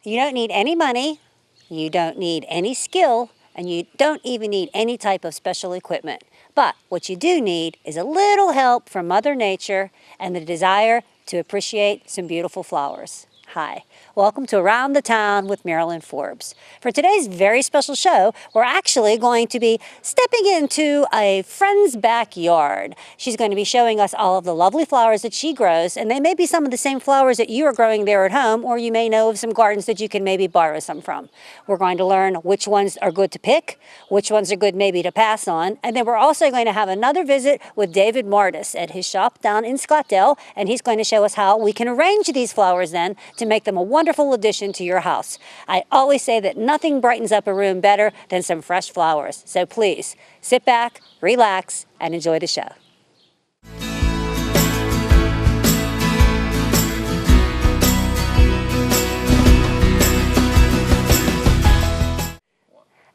You don't need any money, you don't need any skill, and you don't even need any type of special equipment. But what you do need is a little help from Mother Nature and the desire to appreciate some beautiful flowers. Hi, welcome to Around the Town with Marilyn Forbes. For today's very special show, we're actually going to be stepping into a friend's backyard. She's going to be showing us all of the lovely flowers that she grows, and they may be some of the same flowers that you are growing there at home, or you may know of some gardens that you can maybe borrow some from. We're going to learn which ones are good to pick, which ones are good maybe to pass on, and then we're also going to have another visit with David Mardis at his shop down in Scottsdale, and he's going to show us how we can arrange these flowers then to make them a wonderful addition to your house. I always say that nothing brightens up a room better than some fresh flowers. So please sit back, relax, and enjoy the show.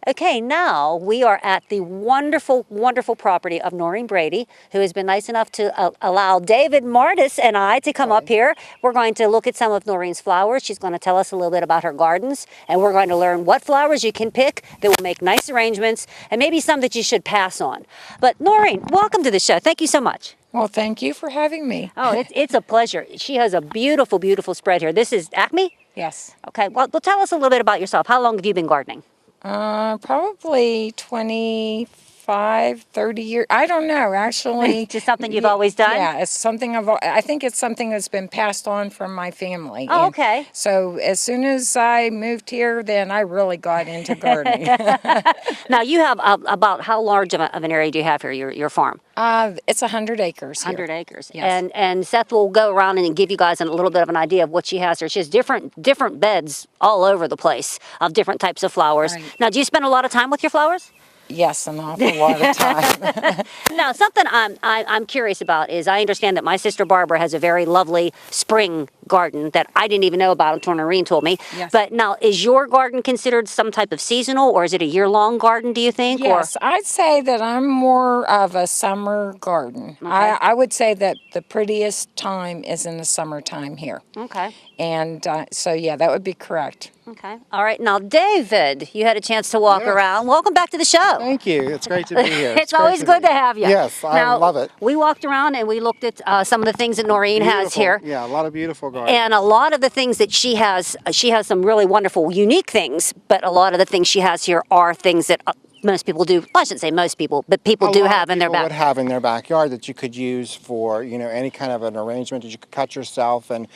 Okay, now we are at the wonderful, wonderful property of Noreen Brady, who has been nice enough to allow David Mardis and I to come up here. We're going to look at some of Noreen's flowers. She's going to tell us a little bit about her gardens, and we're going to learn what flowers you can pick that will make nice arrangements, and maybe some that you should pass on. But Noreen, welcome to the show. Thank you so much. Well, thank you for having me. Oh, it's a pleasure. She has a beautiful, beautiful spread here. This is Acme? Yes. Okay, well, tell us a little bit about yourself. How long have you been gardening? Probably 25, 30 years. I don't know, actually. Just something you've always done? Yeah, it's something I think it's something that's been passed on from my family. Oh, okay. So as soon as I moved here, then I really got into gardening. Now, you have about how large of an area do you have here, your farm? It's 100 acres here. 100 acres. Yes. And Seth will go around and give you guys a little bit of an idea of what she has here. She has different beds all over the place of different types of flowers. Right. Now, do you spend a lot of time with your flowers? Yes, an awful lot of time. Now, something I'm curious about is I understand that my sister Barbara has a very lovely spring garden that I didn't even know about until Noreen told me. Yes. But now, is your garden considered some type of seasonal, or is it a year-long garden, do you think? Yes, I'd say that I'm more of a summer garden. Okay. I would say that the prettiest time is in the summertime here. Okay. And so, yeah, that would be correct. Okay. All right. Now, David, you had a chance to walk around. Welcome back to the show. Thank you. It's great to be here. It's always good to have you. Yes, I love it. We walked around and we looked at some of the things that Noreen has here. Yeah, a lot of beautiful gardens. And a lot of the things that she has some really wonderful, unique things, but a lot of the things she has here are things that most people do. Well, I shouldn't say most people, but people do have in their backyard. back. Would have in their backyard that you could use for, any kind of an arrangement that you could cut yourself, and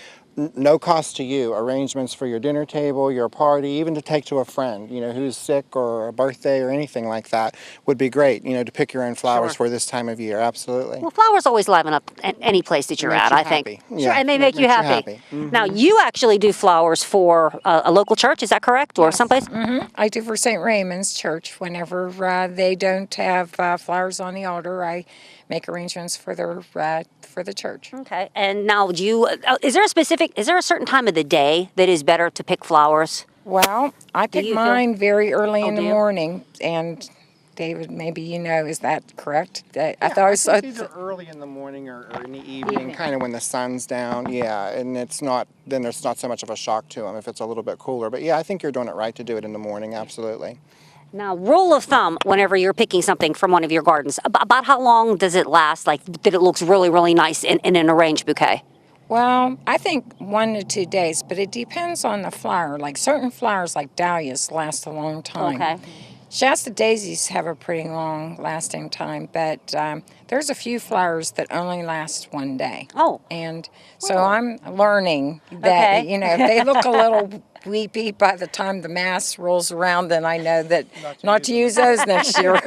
no cost to you. Arrangements for your dinner table, your party, even to take to a friend, who's sick, or a birthday or anything like that would be great, to pick your own flowers for this time of year. Absolutely. Well, flowers always liven up any place that you're at, I think. Yeah, sure, and they make you happy. Mm-hmm. Now, you actually do flowers for a local church, is that correct? Or someplace? Mm-hmm. I do for St. Raymond's Church. Whenever they don't have flowers on the altar, I make arrangements for the church. Okay. And now, is there a certain time of the day that is better to pick flowers? Well, I pick mine very early in the do you? morning, and David, maybe is that correct? I thought it was either early in the morning or in the evening, kind of when the sun's down. Yeah, and then there's not so much of a shock to them if it's a little bit cooler. But yeah, I think you're doing it right to do it in the morning. Absolutely. Now, rule of thumb, whenever you're picking something from one of your gardens, about how long does it last, like that it looks really, really nice in an arranged bouquet? Well, I think 1 to 2 days, but it depends on the flower. Like certain flowers, like dahlias, last a long time. Okay. Shasta daisies have a pretty long lasting time, but there's a few flowers that only last 1 day. Oh. And so I'm learning that, if they look a little weepy by the time the Mass rolls around, then I know that not to use those next year.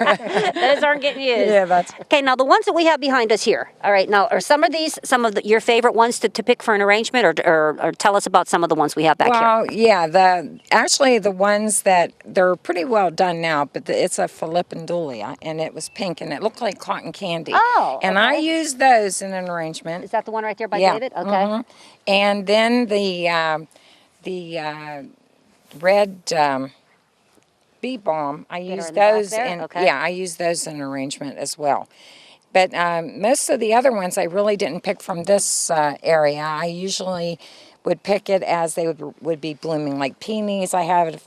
Those aren't getting used. Yeah, that's... Okay, now the ones that we have behind us here, all right, now are some of these your favorite ones to pick for an arrangement, or tell us about some of the ones we have back here? Well, yeah, actually the ones that, they're pretty well done now, but it's a Philippendulia, and it was pink, and it looked like cotton candy. Oh, and I used those in an arrangement. Is that the one right there by Yeah. David? Okay. Mhm. And then the red bee balm, I use in the back those, there? and Okay. yeah, I use those in arrangement as well. But most of the other ones I really didn't pick from this area. I usually would pick it as they would be blooming. Like peonies, I have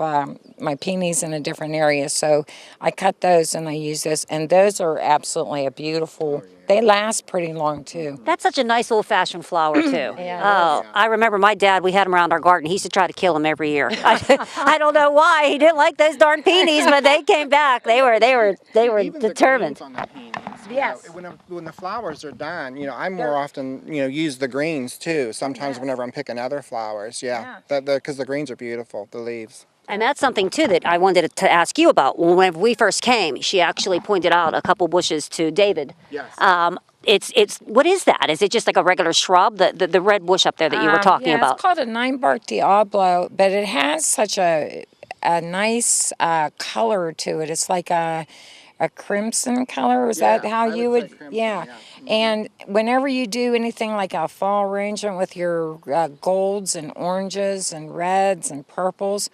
my peonies in a different area, so I cut those and I use those, and those are absolutely a beautiful. They last pretty long too. That's such a nice old-fashioned flower too. Yeah, I remember my dad. We had him around our garden. He used to try to kill them every year. I don't know why he didn't like those darn peonies, but they came back. They were Even determined. The greens on the peonies, Yes. when the flowers are done, I more often use the greens too. Sometimes whenever I'm picking other flowers, because the greens are beautiful, the leaves. And that's something too that I wanted to ask you about. When we first came, she actually pointed out a couple bushes to David. Yes. It's what is that? Is it just like a regular shrub? The red bush up there that you were talking about? It's called a 9-bark Diablo, but it has such a nice color to it. It's like a crimson color. Is that how you would? Crimson, Yeah. And whenever you do anything like a fall arrangement with your golds and oranges and reds and purples,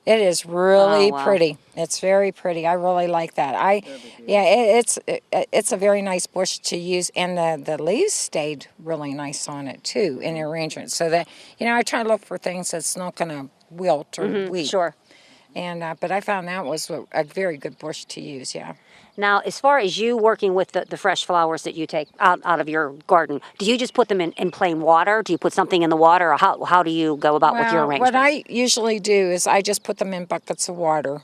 it is really pretty. It's very pretty. I really like that. It's a very nice bush to use, and the leaves stayed really nice on it too in the arrangement. So that I try to look for things that's not going to wilt or weep. Sure. And but I found that was a very good bush to use. Yeah. Now, as far as you working with the fresh flowers that you take out of your garden, do you just put them in plain water? Do you put something in the water, or how do you go about with your arrangements? What I usually do is I just put them in buckets of water,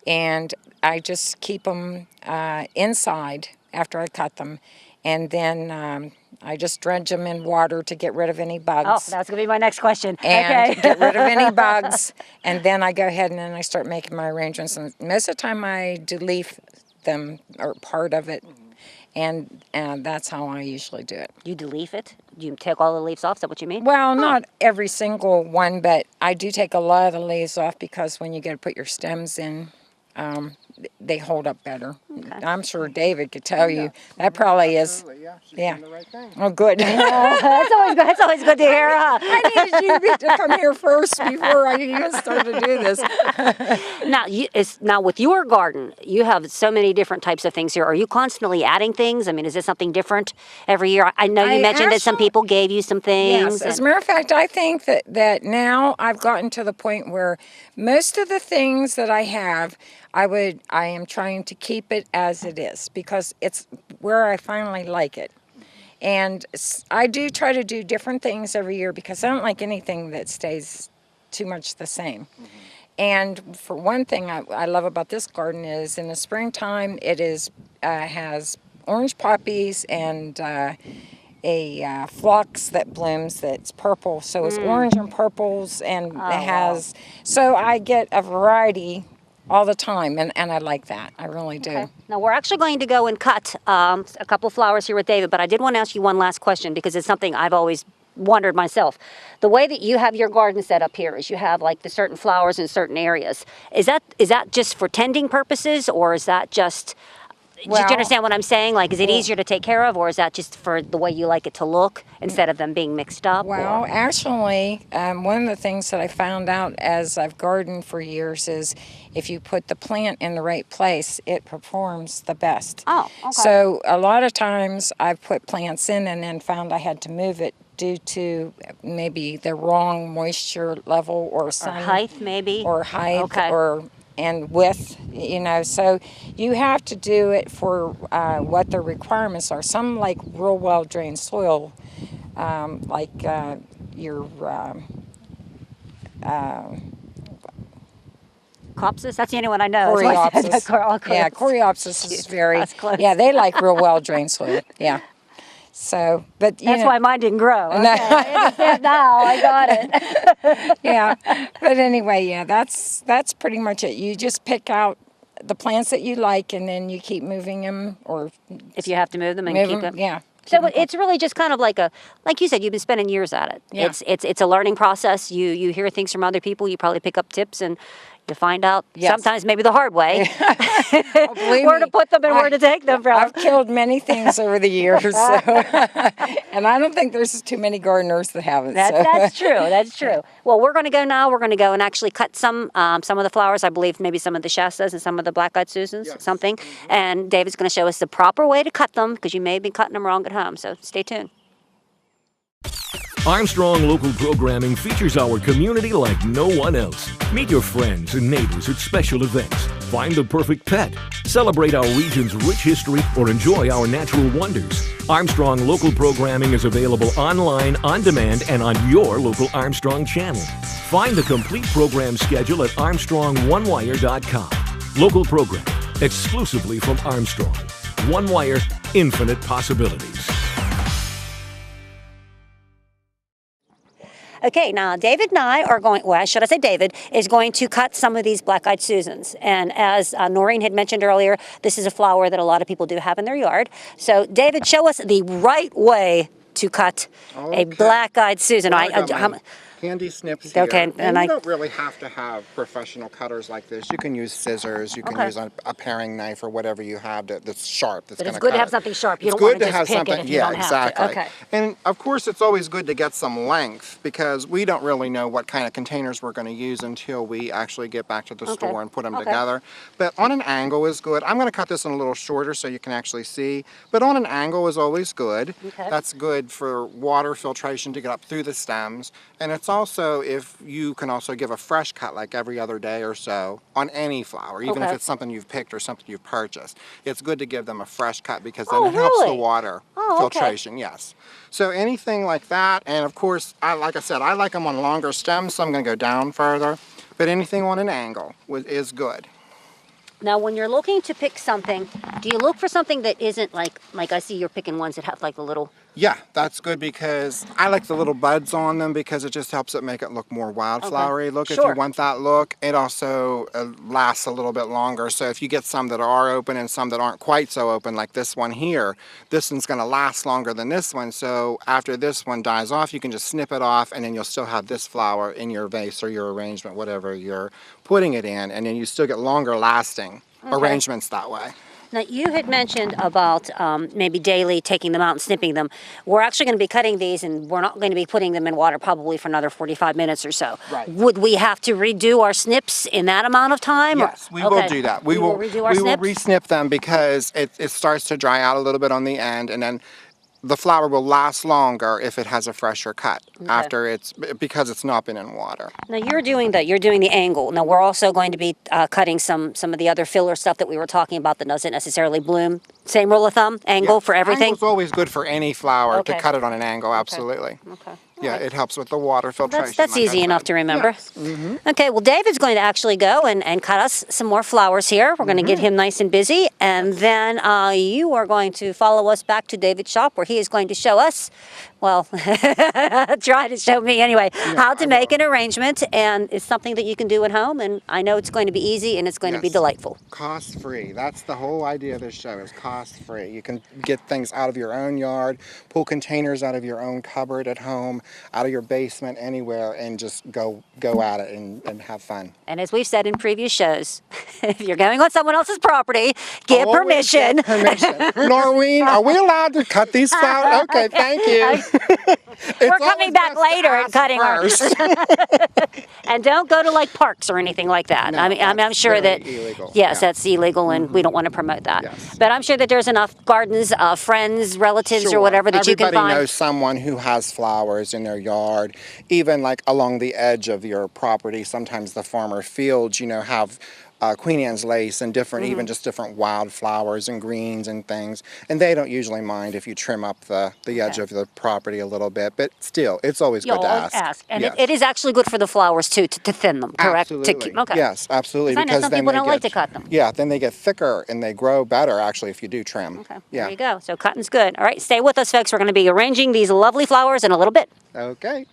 and I just keep them inside after I cut them, and then I just dredge them in water to get rid of any bugs. Oh, that's going to be my next question. And get rid of any bugs, and then I go ahead and then I start making my arrangements. And most of the time I de-leaf them or part of it, and that's how I usually do it. You de-leaf it? Do you take all the leaves off? Is that what you mean? Well, not every single one, but I do take a lot of the leaves off because when you go to put your stems in, they hold up better. Okay. I'm sure David could tell you that probably is. Yeah, she's doing the right thing. Oh, good. That's always good. That's always good to hear. Huh? I needed you to come here first before I even started to do this. Now with your garden, you have so many different types of things here. Are you constantly adding things? I mean, is this something different every year? I know you mentioned that some people gave you some things. Yes, as a matter of fact, I think that now I've gotten to the point where most of the things that I have, I am trying to keep it as it is because it's where I finally like it. And I do try to do different things every year because I don't like anything that stays too much the same. And for one thing I love about this garden is in the springtime it has orange poppies and a phlox that blooms that's purple. So it's orange and purples, and so I get a variety all the time, and I like that. I really do. Okay. Now, we're actually going to go and cut a couple of flowers here with David, but I did want to ask you one last question because it's something I've always wondered myself. The way that you have your garden set up here is you have like the certain flowers in certain areas. Is that just for tending purposes, or is that just... do you understand what I'm saying? Like, is it easier to take care of, or is that just for the way you like it to look instead of them being mixed up? Well, actually, one of the things that I found out as I've gardened for years is if you put the plant in the right place, it performs the best. Oh, okay. So a lot of times I've put plants in and then found I had to move it due to maybe the wrong moisture level or sun. Or height, maybe? Or height, okay. and width, so you have to do it for what the requirements are. Some like real well drained soil, like your Copsis? That's the only one I know. Coreopsis. Yeah, Coreopsis is very, they like real well drained soil, yeah. So, but that's why mine didn't grow. Okay, I understand now. I got it. Yeah, but anyway, that's pretty much it. You just pick out the plants that you like, and then you keep moving them, or if you have to move them and keep them. Yeah. So it's really just kind of like you said, you've been spending years at it. Yeah. It's a learning process. You hear things from other people. You probably pick up tips and you find out sometimes maybe the hard way where to put them and where to take them from. I've killed many things over the years, so. And I don't think there's too many gardeners that haven't. That's true. That's true. Well, we're going to go now. We're going to go and actually cut some of the flowers. I believe maybe some of the Shastas and some of the black-eyed Susans, something. And David's going to show us the proper way to cut them because you may have been cutting them wrong at home. So stay tuned. Armstrong Local Programming features our community like no one else. Meet your friends and neighbors at special events. Find the perfect pet. Celebrate our region's rich history or enjoy our natural wonders. Armstrong Local Programming is available online, on demand, and on your local Armstrong channel. Find the complete program schedule at ArmstrongOneWire.com. Local programming, exclusively from Armstrong. One Wire, infinite possibilities. Okay, now David and I are going, well, should I say David, is going to cut some of these black-eyed Susans. And as Noreen had mentioned earlier, this is a flower that a lot of people do have in their yard. So David, show us the right way to cut a black-eyed Susan. Well, handy snips here. Okay, and you don't really have to have professional cutters like this. You can use scissors, you can use a paring knife or whatever you have that's sharp. That's but it's good to have something sharp. You it's don't want good to to just have pick something, it if you yeah, don't have exactly. to. Okay. And of course it's always good to get some length because we don't really know what kind of containers we're going to use until we actually get back to the store and put them together. But on an angle is good. I'm going to cut this in a little shorter so you can actually see. But on an angle is always good. Okay. That's good for water filtration to get up through the stems. And it's also, if you can also give a fresh cut like every other day or so on any flower, even if it's something you've picked or something you've purchased. It's good to give them a fresh cut because then it helps the water filtration, yes. So anything like that, and of course, like I said, I like them on longer stems, so I'm going to go down further. But anything on an angle is good. Now, when you're looking to pick something, do you look for something that isn't like I see you're picking ones that have like the little... Yeah, that's good because I like the little buds on them because it just helps it make it look more wildflowery look. If you want that look, it also lasts a little bit longer. So if you get some that are open and some that aren't quite so open, like this one here, this one's going to last longer than this one. So after this one dies off, you can just snip it off and then you'll still have this flower in your vase or your arrangement, whatever you're putting it in, and then you still get longer lasting arrangements that way. Now, you had mentioned about maybe daily taking them out and snipping them. We're actually going to be cutting these, and we're not going to be putting them in water probably for another 45 minutes or so. Right. Would we have to redo our snips in that amount of time? Yes, we will do that. We will redo our snips? We will re-snip them because it starts to dry out a little bit on the end, and then the flower will last longer if it has a fresher cut after because it's not been in water. Now you're doing the angle. Now we're also going to be cutting some of the other filler stuff that we were talking about that doesn't necessarily bloom. Same rule of thumb, angle for everything? Angle's always good for any flower to cut it on an angle, absolutely. Okay. Yeah, it helps with the water filtration. That's easy enough to remember. Yes. Mm-hmm. Okay, well, David's going to actually go and cut us some more flowers here. We're going to get him nice and busy, and then you are going to follow us back to David's shop where he is going to show us, well, try to show me anyway, how to make an arrangement, and it's something that you can do at home, and I know it's going to be easy and it's going to be delightful. Cost-free. That's the whole idea of this show, is cost-free. You can get things out of your own yard, pull containers out of your own cupboard at home, out of your basement, anywhere, and just go at it and have fun. And as we've said in previous shows, if you're going on someone else's property, get permission. Get permission. Noreen, are we allowed to cut these flowers? Okay, thank you. We're coming back later and cutting ours. And don't go to like parks or anything like that. No, I'm sure that illegal. Yes, that's illegal, and we don't want to promote that. Yes. But I'm sure that there's enough gardens, friends, relatives, or whatever that you can find. Everybody knows someone who has flowers in their yard, even like along the edge of your property. Sometimes the farmer fields, have Queen Anne's lace and different, even just different wildflowers and greens and things. And they don't usually mind if you trim up the edge of the property a little bit, but still, it's always good to ask. And yes. it is actually good for the flowers too, to thin them, correct? Absolutely. Okay. Yes, absolutely. I know some people don't like to cut them. Yeah, then they get thicker and they grow better actually if you do trim. Okay, yeah. There you go. So cutting's good. All right, stay with us, folks. We're going to be arranging these lovely flowers in a little bit. Okay.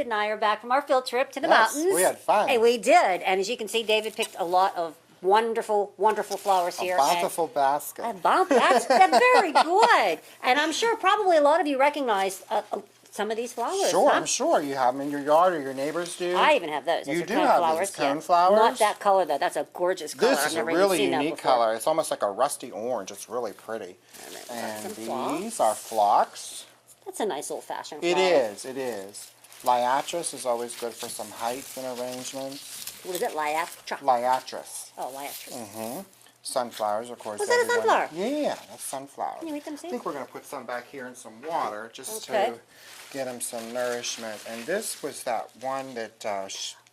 David and I are back from our field trip to the Yes, mountains. we had fun. Hey, we did. And as you can see, David picked a lot of wonderful, wonderful flowers here. A bountiful basket. That's very good. And I'm sure probably a lot of you recognize some of these flowers. Sure, huh? I'm sure you have them in your yard or your neighbors do. I even have those. Those You are do cone have flowers. these cone yeah. flowers? Not that color though. That's a gorgeous color. This I've is a never really even seen unique that before. color. It's almost like a rusty orange. It's really pretty. And And some these are phlox. That's a nice old-fashoned flower. It is, it is. Liatris is always good for some height and arrangements. What is it? Liatra? Liatris. Oh, liatris. Sunflowers, of course. Was that a everyone- sunflower? Yeah, that's sunflower. Can you eat them, I too? think we're going to put some back here in some water just Okay. to get them some nourishment. And this was that one that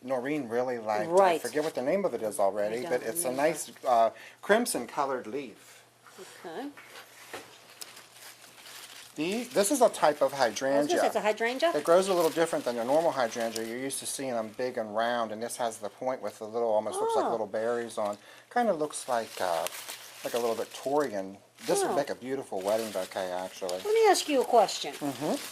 Noreen really liked. I Right. forget what the name of it is already, I don't but it's a remember. nice crimson-colored leaf. Okay. This is a type of I was gonna say, hydrangea. it's a hydrangea? It grows a little different than your normal hydrangea. You're used to seeing them big and round, and this has the point with the little, almost looks like Oh. little berries on. Kind of looks like a little Victorian. This would Oh. make a beautiful wedding bouquet, actually. Let me ask you a question.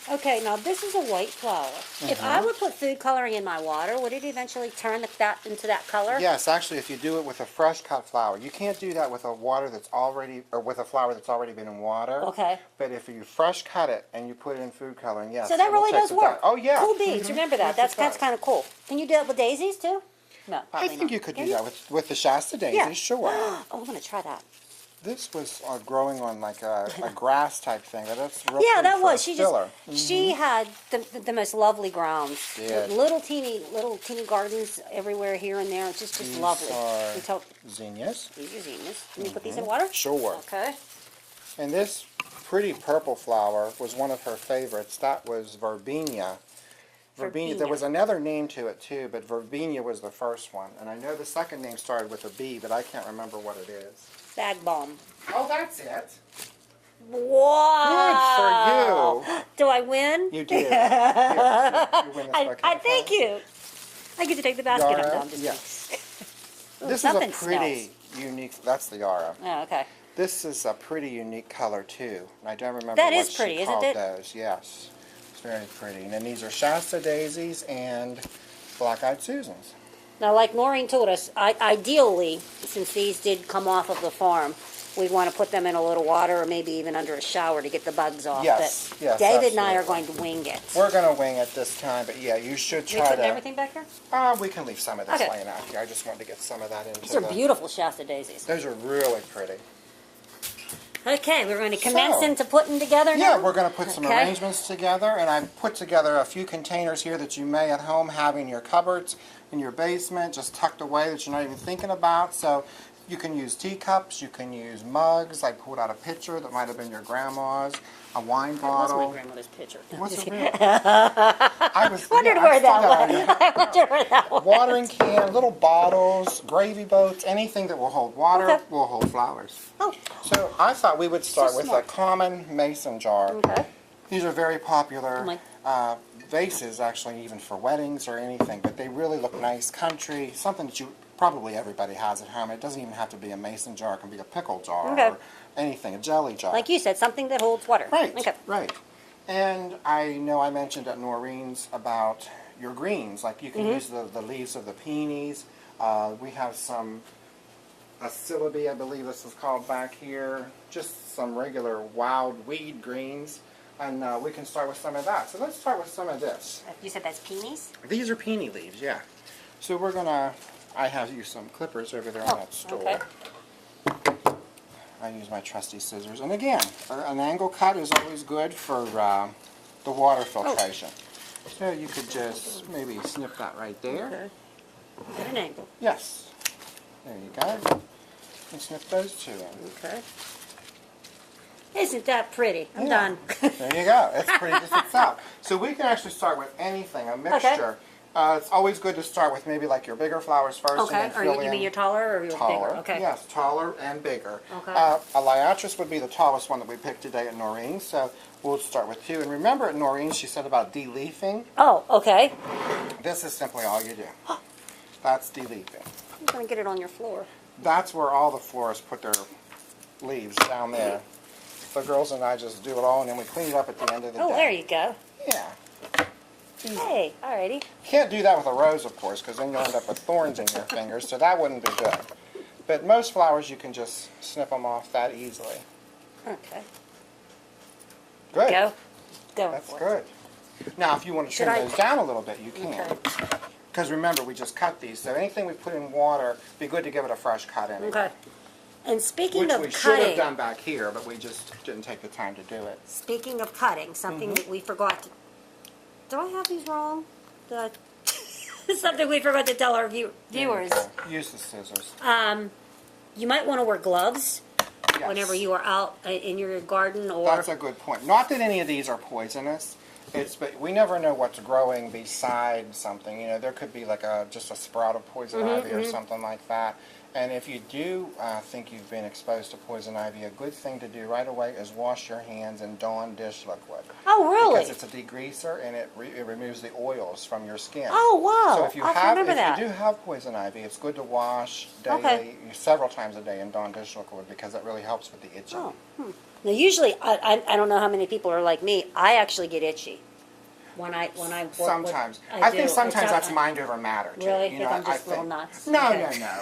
Okay, now this is a white flower. If I would put food coloring in my water, would it eventually turn that into that color? Yes, actually, if you do it with a fresh cut flower, you can't do that with a water that's already, or with a flower that's already been in water. Okay. But if you fresh cut it and you put it in food coloring, yes. So that it will really take does the work. dye. Oh yeah. Cool beads. Remember that. Yes, it That's does. kind of cool. Can you do it with daisies too? No, I probably think not. you could Can do that with the Shasta daisy, Yeah. sure. Oh, I'm gonna try that. This was growing on like a grass type thing. That's real Yeah, pretty that for was. a She filler. she had the most lovely grounds. Yeah. Little teeny gardens everywhere here and there. It's just These lovely. are You tell- zinnias. These are zinnias. Can you put these in water? Sure. Okay. And this pretty purple flower was one of her favorites. That was Verbena. Verbena. There Verbena. was another name to it too, but Verbena was the first one. And I know the second name started with a B, but I can't remember what it is. Bag bomb. Oh, that's it. Wow. Good for you. Do I win? You did. Here, you win this bucket. I thank you. I get to take the basket. Yara? I'm just Yes. Ooh, This is a something pretty unique, that's the Yara. Oh, okay. This is a pretty unique color too. And I don't remember That what is pretty, she isn't called it? those. Yes. It's very pretty. And then these are Shasta daisies and black-eyed Susans. Now, like Maureen told us, ideally, since these did come off of the farm, we'd want to put them in a little water or maybe even under a shower to get the bugs off. Yes, But yes, David and I are absolutely. going to wing it. We're going to wing it this time, but yeah, you should Are we try putting to. everything back here? We can leave some of this Okay. laying out here. I just wanted to get some of that into These are the. beautiful Shasta daisies. Those are really pretty. Okay, we're going to commence So- into putting together now? Yeah, we're going to put some Okay. arrangements together, and I've put together a few containers here that you may at home have in your cupboards, in your basement, just tucked away that you're not even thinking about. So you can use teacups, you can use mugs. I pulled out a pitcher that might have been your grandma's, a wine That was bottle. my grandmother's picture. Was it really? I was Wondered yeah, where I still that got it. was. I wondered where that was. Watering can, little bottles, gravy boats, anything that will hold water Okay. will hold flowers. Oh, So I thought we would start with a smart. common mason jar. okay. These are very popular Oh my- vases, actually, even for weddings or anything, but they really look nice, country, something that you probably everybody has at home. It doesn't even have to be a mason jar. It can be a pickle jar Okay. or anything, a jelly jar. Like you said, something that holds water. Right, Okay. right. And I know I mentioned at Noreen's about your greens. Like you can Mm-hmm. use the leaves of the peonies. We have some acylabi, I believe this is called back here. Just some regular wild weed greens. And we can start with some of that. So let's start with some of this. You said that's peonies? These are peony leaves, yeah. So we're gonna, I have you some clippers over there on that stool. okay. I use my trusty scissors. And again, an angle cut is always good for the water filtration. So you could just maybe snip that right there. Okay. At an angle. Yes. There you go. And snip those two in. Okay. Isn't that pretty? I'm Yeah. done. There you go. It's pretty just itself. So we can actually start with anything, a mixture. It's always good to start with maybe like your bigger flowers first Okay. and then Or fill you in mean your taller or your taller. bigger? Okay. Yes, taller and bigger. Okay. A liatris would be the tallest one that we picked today at Noreen's, so we'll start with two. And remember at Noreen's she said about de-leafing. Oh, okay. This is simply all you do. That's de-leafing. I'm going to get it on your floor. That's where all the florists put their leaves, down there. The girls and I just do it all, and then we clean it up at the end of the day. Oh, there you go. Yeah. Hey, alrighty. Can't do that with a rose, of course, because then you'll end up with thorns in your fingers, so that wouldn't be good. But most flowers, you can just snip them off that easily. Okay. Good. Go. Go That's for it. good. Now, if you want to trim those down a little bit, you can. Okay. Because remember, we just cut these, so anything we put in water, it'd be good to give it a fresh cut anyway. Okay. And speaking Which of we should have cutting, done back here, but we just didn't take the time to do it. speaking of cutting, something that we forgot to. Do I have these wrong? Did I? Something we forgot to tell our viewers. Use the scissors. You might want to wear gloves Yes. whenever you are out in your garden or. That's a good point. Not that any of these are poisonous. But we never know what's growing beside something. You know, there could be like just a sprout of poison ivy or something like that. And if you do think you've been exposed to poison ivy, a good thing to do right away is wash your hands in Dawn dish liquid. Oh, really? Because it's a degreaser and it removes the oils from your skin. Oh, wow. So if you do have poison ivy, it's good to wash daily, several times a day in Dawn dish liquid because it really helps with the itching. Oh, Now, usually, I don't know how many people are like me. I actually get itchy when I work Sometimes. With, I think sometimes It's that's mind over matter, too. Really? You If know, I'm just I little think, nuts? No, Okay. no.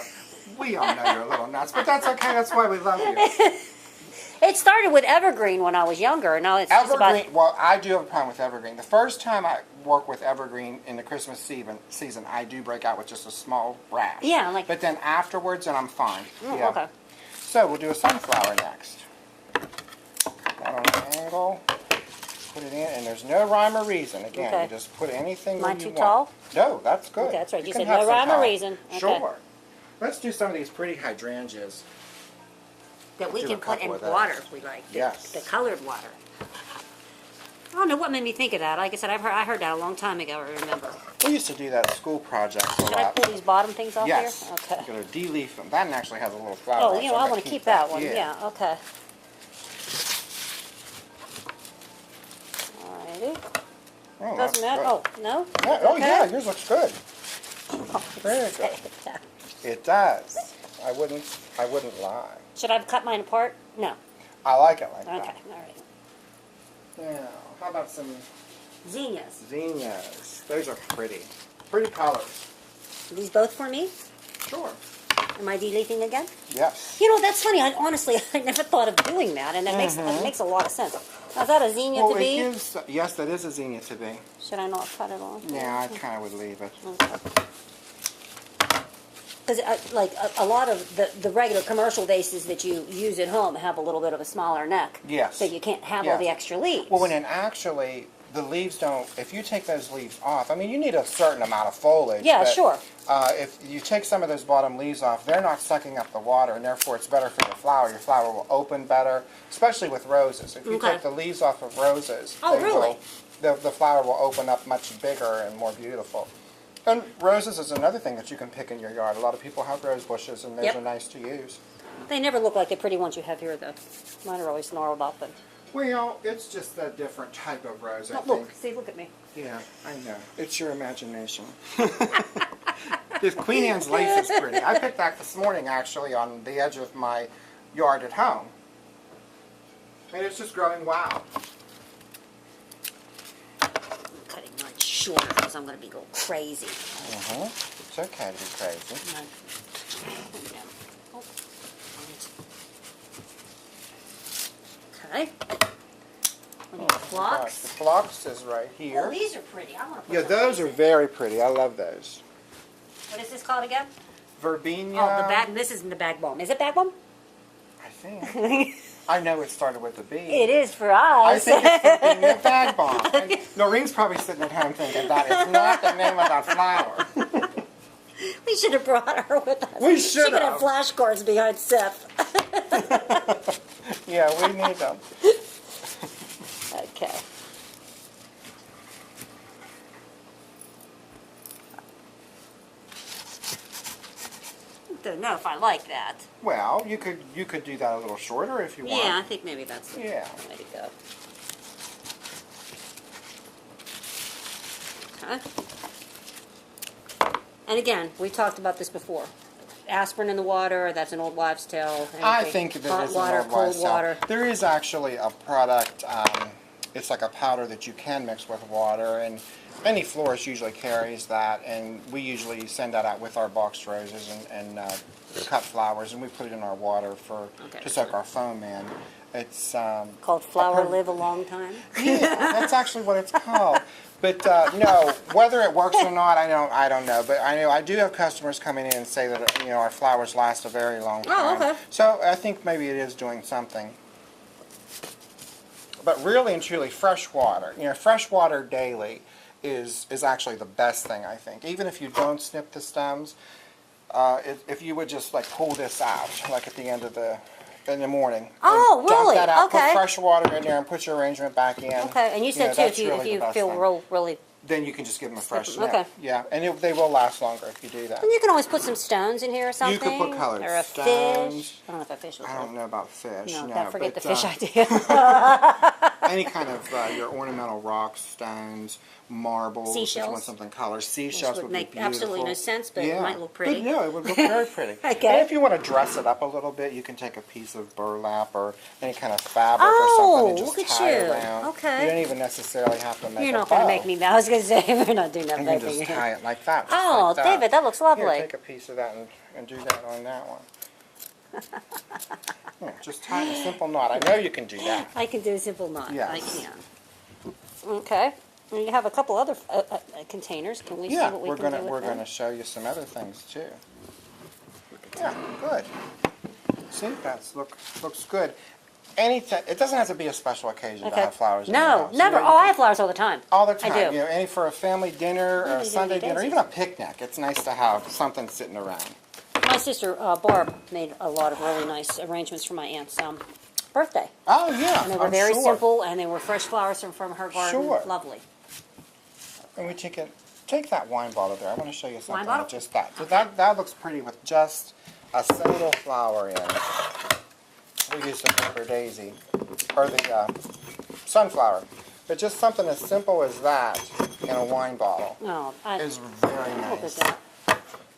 We all know you're a little nuts, but that's okay. That's why we love you. It started with evergreen when I was younger. Now it's just about. Evergreen, well, I do have a problem with evergreen. The first time I work with evergreen in the Christmas season, I do break out with just a small rash. Yeah, like. But then afterwards, and I'm fine. Yeah. Okay. So we'll do a sunflower next. Cut that on an angle. Put it in, and there's no rhyme or reason. Again, Okay. you just put anything Am I that you too want. tall? No, that's good. Okay, that's right. You can said have no some rhyme or tall. reason. Okay. Sure. Let's do some of these pretty hydrangeas. That we Do can a put in couple of those. water if we like. Yes. The colored water. I don't know what made me think of that. Like I said, I heard that a long time ago. I remember. We used to do that at school projects a Should I lot. pull these bottom things off Yes. here? Okay. You're going to de-leaf them. That one actually has a little flower. Oh, on it, you so know, I'm I gonna want to keep that one. Yeah. Yeah. Okay. Alrighty. Oh, Doesn't that's matter. good. Oh no. Yeah, oh, Okay. yeah, yours looks good. Oh, Very good. It does. I wouldn't lie. Should I cut mine apart? No. I like it like Okay. that. All right. Now, how about some Zinnias. zinnias? Those are pretty. Pretty colors. Are these both for me? Sure. Am I deleafing again? Yes. You know, that's funny. Honestly, I never thought of doing that, and that makes a lot of sense. Now, is that a zinnia Well, to it be? gives, yes, that is a zinnia to be. Should I not cut it off? Yeah, I kind of would leave it. Because like a lot of the regular commercial vases that you use at home have a little bit of a smaller neck. Yes. So you can't have all Yes. the extra leaves. Well, and actually, the leaves don't, if you take those leaves off, I mean, you need a certain amount of foliage. Yeah, but, sure. If you take some of those bottom leaves off, they're not sucking up the water, and therefore it's better for your flower. Your flower will open better, especially with roses. If you Okay. take the leaves off of roses, Oh, they really? the flower will open up much bigger and more beautiful. And roses is another thing that you can pick in your yard. A lot of people have rose bushes, and those Yep. are nice to use. They never look like the pretty ones you have here, though. Mine are always gnarled up. And Well, it's just a different type of rose, I oh, think. look, see, look at me. Yeah, I know. It's your imagination. This Queen Anne's lace is pretty. I picked that this morning, actually, on the edge of my yard at home. And it's just growing wild. I'm cutting mine shorter because I'm going to be going crazy. It's okay to be crazy. Okay. We need The phlox. phlox is right Oh, here. these are pretty. I want to put Yeah, some those of are these very pretty. I love those. in. What is this called again? Verbena. Oh, the bag. This isn't the bag bomb. Is it bag bomb? I think. I know it started with a B. It is for I us. think it's Verbena bag bomb. And Noreen's probably sitting at home thinking that is not the name of that flower. We should have brought her with us. We She should could have have. flashcards behind Seth. Yeah, we need them. Okay. Don't know if I like that. Well, you could do that a little shorter if you want. Yeah, I think maybe that's the Yeah. way to go. Okay. And again, we talked about this before. Aspirin in the water, that's an old wives' tale. I Anything- think that hot is water, an old cold wives' tale. water. There is actually a product. It's like a powder that you can mix with water, and any florist usually carries that, and we usually send that out with our boxed roses and cut flowers, and we put it in our water to soak our foam in. It's Called Flower Live a Long Time. yeah, that's actually what it's called. But no, whether it works or not, I don't know. But I know I do have customers coming in and say that our flowers last a very long time. Oh, okay. So I think maybe it is doing something. But really and truly, fresh water. Fresh water daily is actually the best thing, I think. Even if you don't snip the stems, if you would just like pull this out, like at the end of in the morning. Oh, really? Dump that out, Okay. put fresh water in there, and put your arrangement back in. Okay, and you said too, that's if really the you best feel thing. really, Then you can just give them a fresh them, snip. okay. Yeah, and they will last longer if you do that. and you can always put some stones in here or something. You could put colored or a stones. fish. I don't know if a fish was I don't know about fish. No, No, don't forget but, the fish uh, idea. Any kind of your ornamental rocks, stones, marbles. If you Seashells. want something colored. Seashells would would make be beautiful. absolutely no sense, but it might look pretty. But, no, it would look very pretty. Okay. And if you want to dress it up a little bit, you can take a piece of burlap or any kind of fabric Oh, or something and just look at tie it you. around. Okay. You don't even necessarily have to make You're a not going to bow. make me. I was going to say we're not doing that. You can just tie it like that. just Oh, like that. David, that looks lovely. Here, take a piece of that and do that on that one. Yeah, just tie a simple knot. I know you can do that. I can do a simple knot. Yes. I can. Okay. And you have a couple other containers. Can we see Yeah, what we we're can gonna do with we're them? gonna show you some other things too. Yeah, good. See, looks good. It doesn't have to be a special occasion to have flowers in your No, house. never. Oh, I have flowers all the time. all the time. I do. Any for a family dinner or a Really Sunday do dinner, daisies. even a picnic. It's nice to have something sitting around. My sister Barb made a lot of really nice arrangements for my aunt's birthday. Oh yeah, And they were I'm very sure. simple, and they were fresh flowers from her garden. Sure. Lovely. And we take that wine bottle there. I want to show you something bottle? with just that. So that looks pretty with just a single flower in it. We use the paper daisy or the sunflower, but just something as simple as that in a wine bottle Oh, is very look at nice. that.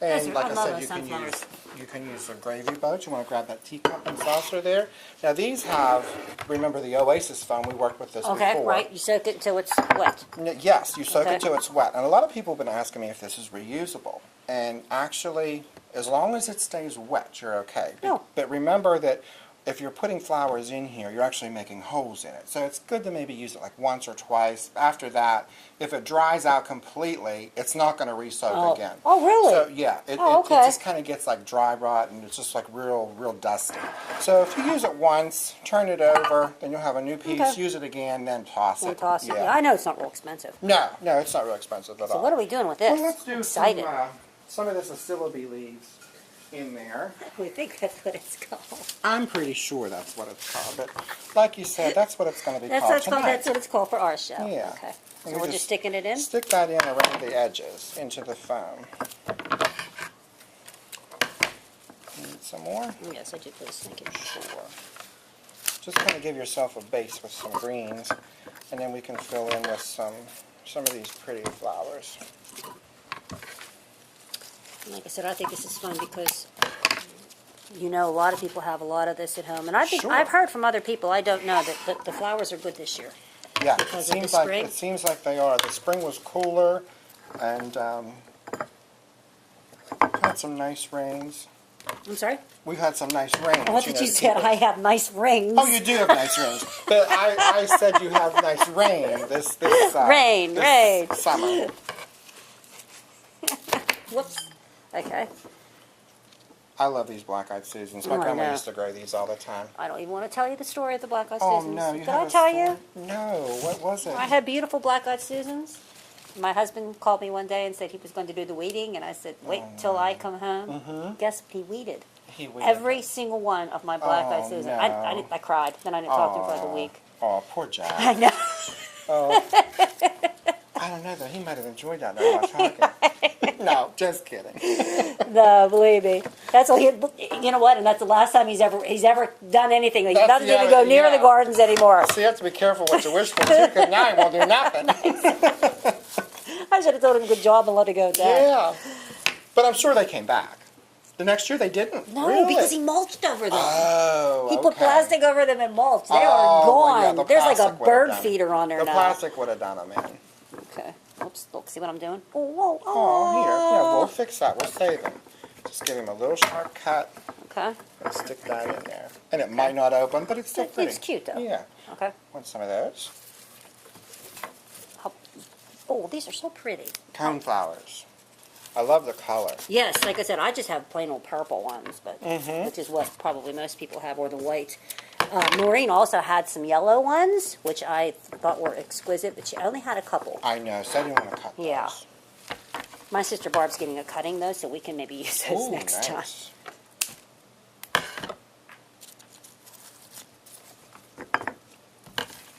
And Yes, like I I love said, those you can use a gravy boat. You want to grab that teacup and saucer there. Now these have, remember the Oasis foam, we worked with this Okay, before. right. You soak it until it's wet. Yes, you soak Okay. it till it's wet. And a lot of people have been asking me if this is reusable. And actually, as long as it stays wet, you're okay. No. But remember that if you're putting flowers in here, you're actually making holes in it. So it's good to maybe use it like once or twice. After that, if it dries out completely, it's not going to re-soak again. Oh, really? So yeah, it okay. just kind of gets like dry rot and it's just like real dusty. So if you use it once, turn it over, then you'll have a new piece, Okay. use it again, then toss And it. toss it. Yeah, I know it's not real expensive. No, it's not real expensive at all. So what are we doing with this? Well, let's do Excited. some of this Asilabi leaves in there. We think that's what it's called. I'm pretty sure that's what it's called, but like you said, that's what it's going to be That's called what it's called. tonight. That's what it's called for our show. Yeah. Okay. And So we we're just sticking it in? Stick that in around the edges into the foam. Need some more? Yes, I do, please. Thank you. Sure. Just kind of give yourself a base with some greens, and then we can fill in with some of these pretty flowers. Like I said, I think this is fun because, a lot of people have a lot of this at home. And I think Sure. I've heard from other people, I don't know, that the flowers are good this year. Yeah, Because of the spring? it seems like they are. The spring was cooler, and had some nice rains. I'm sorry? We've had some nice rains. What did you the say? people- I have nice rings. Oh, you do have nice rains. But I said you have nice rain this Rain, this rain. summer. Whoops. Okay. I love these black-eyed Susans. My Oh, I grandma know. used to grow these all the time. I don't even want to tell you the story of the black-eyed Oh Susans. no, you Did have I a tell story? you? No, what was it? I had beautiful black-eyed Susans. My husband called me one day and said he was going to do the weeding, and I said, wait till I come home. Guess what he weeded? He weeded Every single one of my black-eyed Oh, Susan. no. I cried. Then I didn't talk to him for like a week. Oh, poor Jack. I know. Oh. I don't know though. He might have enjoyed that very much talking. No, just kidding. No, believe me. That's all. You know what? And that's the last time he's ever done anything. He That's doesn't the even other- go near yeah. the gardens anymore. So you have to be careful what you wish for too, because now he won't do nothing. I should have told him good job and let it go at that. Yeah. But I'm sure they came back. The next year they didn't. No, Really? because he mulched over them. Oh, He put okay. plastic over them and mulch. They are Oh, well, gone. yeah, the There's like a plastic would've bird done it. feeder on there The now. plastic would have done them in. Okay. Well, Oops, look, see what I'm doing? Oh, whoa, Oh, here. Yeah, we'll fix that. We'll save him. Just give him a little sharp cut Okay. and stick that in there. And it might not open, but it's still pretty. It's cute, though. Yeah. Okay. Want some of those? Oh, these are so pretty. Cone flowers. I love the color. Yes, like I said, I just have plain old purple ones, but Mm-hmm. which is what probably most people have, or the white. Noreen also had some yellow ones, which I thought were exquisite, but she only had a couple. I know, so I didn't want to cut those. Yeah. My sister Barb's getting a cutting, though, so we can maybe use those Ooh, next time. nice.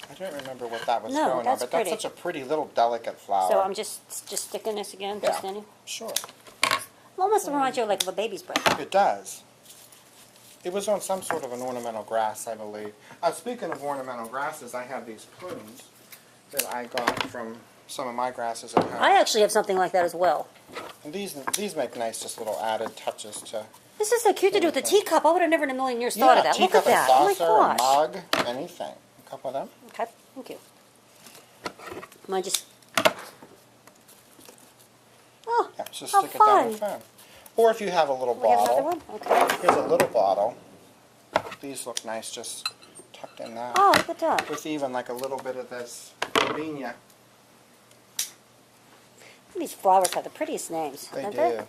I don't remember what that was No, going on, that's but pretty. that's such a pretty little delicate flower. So I'm just sticking this again, Yeah. just in. Sure. It almost reminds you like of a baby's breath. It does. It was on some sort of an ornamental grass, I believe. Speaking of ornamental grasses, I have these plumes that I got from some of my grasses at home. I actually have something like that as well. And these make nice, just little added touches to. This is so cute to do with a teacup. I would have never in a million years thought of that. Look teacup at that. and Oh my saucer, gosh. a mug, anything. A couple of them. Okay, thank you. Am I just... Oh, Yeah, just how stick it down the fun. phone. Or if you have a little We have another bottle. one? Okay. Here's a little bottle. These look nice, just tucked in that. Oh, look at that. With even like a little bit of this gardenia. These flowers have the prettiest names, They don't do. they?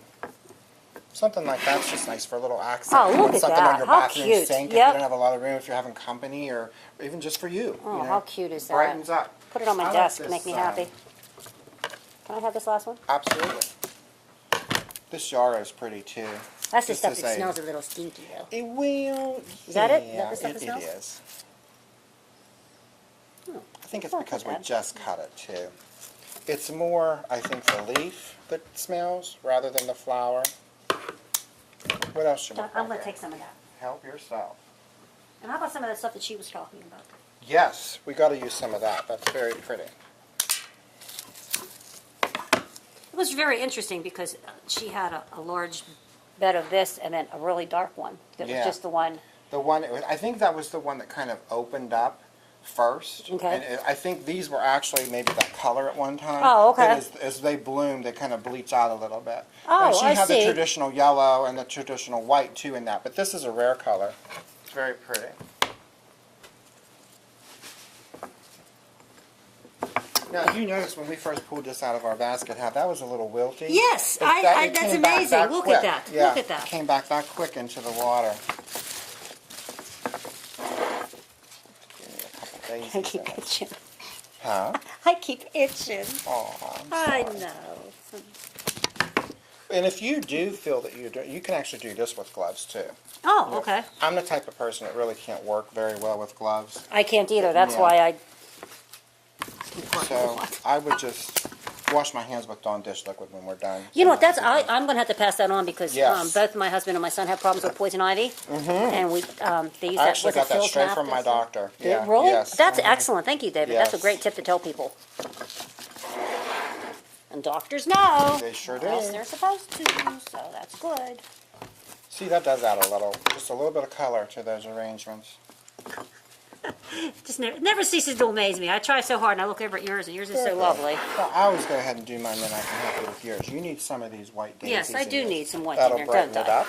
Something like that's just nice for a little accent. Oh, You look want at something that. on your How bathroom cute. sink if Yep. you don't have a lot of room, if you're having company, or even just for you. Oh, you know. how cute is that? Brightens up. Put it on my I like desk. this, Make me happy. Can I have this last one? Absolutely. This yarrow is pretty too. That's the This stuff is that a- smells a little stinky, though. It will. Is that it? Is that Yeah, the stuff that smells? it is. Oh, I think it's not because we bad. just cut it too. It's more, I think, the leaf that smells rather than the flower. What else should we I'm put going to here? take some of that. Help yourself. And how about some of that stuff that she was talking about? Yes, we got to use some of that. That's very pretty. It was very interesting because she had a large bed of this and then a really dark one. That was Yeah. just the one. The one, I think that was the one that kind of opened up first. Okay. And I think these were actually maybe that color at one time. Oh, okay. Then as they bloom, they kind of bleach out a little bit. Oh, and she I had see. the traditional yellow and the traditional white too in that. But this is a rare color. It's very pretty. Now, you notice when we first pulled this out of our basket, how that was a little wilty? Yes, But it came that's back amazing. that Look quick. at that. Yeah, Look at that. It came back that quick into the water. Give me a couple I daisies keep in it. itching. Huh? I keep itching. Oh, I'm I sorry. know. And if you do feel that you can actually do this with gloves too. Oh, You know, okay. I'm the type of person that really can't work very well with gloves. I can't either. That's Yeah. why I. So I would just wash my hands with Dawn dish liquid when we're done. You know what? I'm going to have to pass that on because Yes. both my husband and my son have problems with poison ivy, and we they use I that. actually was it got that Phil's straight map from my or something? doctor. Did- Yeah. Really? Yes. That's Mhm. excellent. Thank you, David. That's a Yes. great tip to tell people. And doctors know. They sure or else do. they're supposed to, so that's good. See, that does add just a little bit of color to those arrangements. Just never ceases to amaze me. I try so hard, and I look over at yours, and yours is so Very good. lovely. Well, I always go ahead and do mine, then I can help you with yours. You need some of these white daisies. Yes, I in do yours. need some white That'll in there, don't brighten it I? up.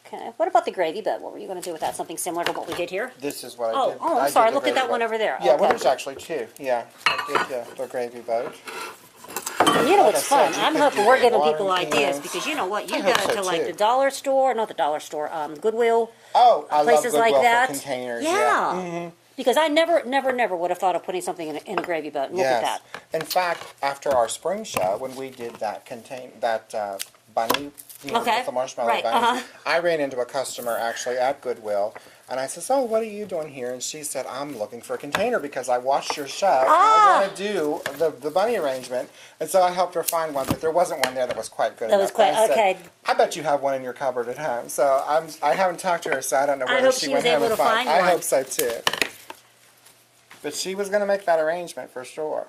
Okay. What about the gravy bed? What were you going to do with that? Something similar to what we did here? This is what I Oh, did. oh, I'm I did sorry. the Look at gravy that one boat. over there. Yeah, well, Okay. there's actually two. Yeah, I did the gravy boat. And you know Like what's I fun? said, you I'm could hoping do we're giving watering people ideas cans. because you know what? You I go hope so, to like too. the dollar store, not the dollar store, Goodwill, Oh, I love places Goodwill like that. for containers. Yeah. Mhm. Because I never would have thought of putting something in a gravy boat. Look at that. In fact, after our spring show, when we did that bunny, Okay, with the marshmallow right, bunny, I ran into a customer actually at Goodwill, and I said, "Oh, what are you doing here?" And she said, "I'm looking for a container because I watched your show and I want to do the bunny arrangement." And so I helped her find one, but there wasn't one there that was quite good That enough. was quite- And I said, okay. I bet you have one in your cupboard at home. So I haven't talked to her, so I don't know I whether hope she she went was home able and to find I one. hope so too. But she was going to make that arrangement for sure.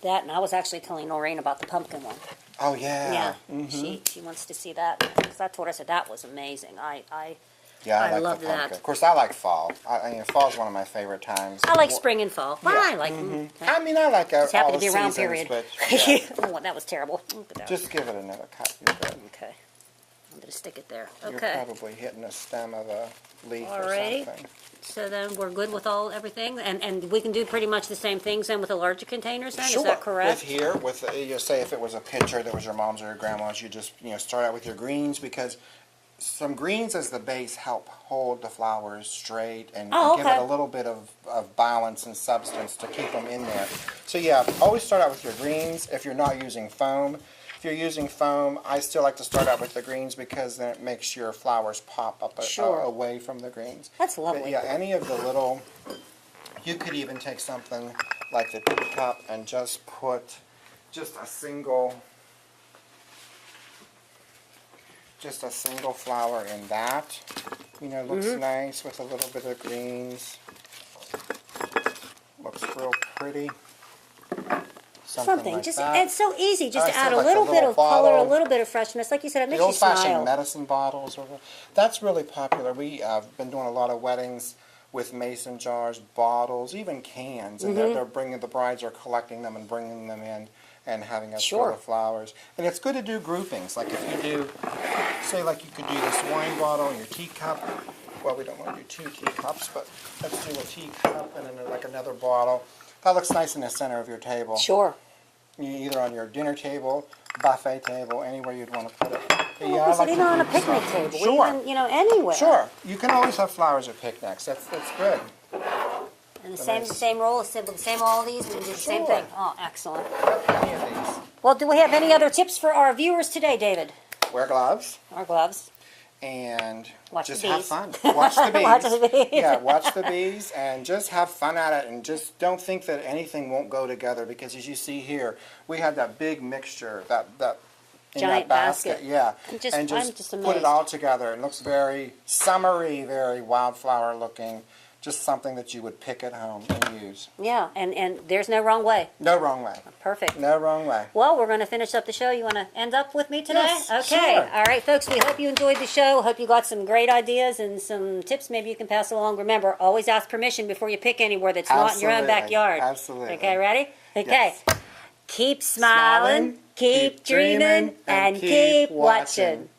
That, and I was actually telling Noreen about the pumpkin one. Oh yeah. Yeah, Mhm. she wants to see that. Because I told her, I said, that was amazing. I Yeah, I like love the that. pumpkin. Of course, I like fall. Fall is one of my favorite times. I like spring and fall. Well, Yeah. I like. I mean, I like Just all happened the to be around seasons, period. but yeah, Oh, that was terrible. just give it another cut. You're good. Okay. I'm gonna stick it there. You're Okay. probably hitting a stem of a leaf Alrighty. or something. So then we're good with everything, and we can do pretty much the same things then with the larger containers. Then is that correct? With you say if it was a pitcher that was your mom's or your grandma's, you just start out with your greens because some greens as the base help hold the flowers straight and give it a little bit of balance and substance to keep them in there. So yeah, always start out with your greens if you're not using foam. If you're using foam, I still like to start out with the greens because then it makes your flowers pop up away from the greens. That's lovely. But yeah, any of the little, you could even take something like the teacup and just put just a single flower in that. Looks nice with a little bit of greens. Looks real pretty. Something like just that. it's so easy just to add a like little bit of color, a bottle. little bit of freshness. Like you said, it The makes you old-fashioned smile. medicine bottles, that's really popular. We have been doing a lot of weddings with mason jars, bottles, even cans, and they're bringing, the brides are collecting them and bringing them in and having us fill the flowers. And it's good to do groupings. Like if you do, say like you could do this wine bottle and your teacup. Well, we don't want to do 2 teacups, but let's do a teacup and then like another bottle. That looks nice in the center of your table. Sure. Either on your dinner table, buffet table, anywhere you'd want to put it. But Well, like even on a picnic table, Sure. even anywhere. Sure. You can always have flowers at picnics. That's good. And the same roll, the same all these, we can do the same Sure. thing. Oh, excellent. Any of these. Well, do we have any other tips for our viewers today, David? Wear gloves Our gloves. and Watch just the have bees. fun. Watch the bees. Watch the bees. Yeah, watch the bees and just have fun at it and just don't think that anything won't go together because as you see here, we had that big mixture, that in Giant that basket. basket. Yeah. I'm just put amazed. it all together. It looks very summery, very wildflower looking. Just something that you would pick at home and use. Yeah, and there's no wrong way. No wrong way. Perfect. No wrong way. Well, we're going to finish up the show. You want to end up with me today? Yes, Okay. sure. All right, folks. We hope you enjoyed the show. Hope you got some great ideas and some tips maybe you can pass along. Remember, always ask permission before you pick anywhere that's not in your own Absolutely. backyard. Absolutely. Okay, ready? Okay. Yes. Keep smiling, keep dreaming, and keep watching.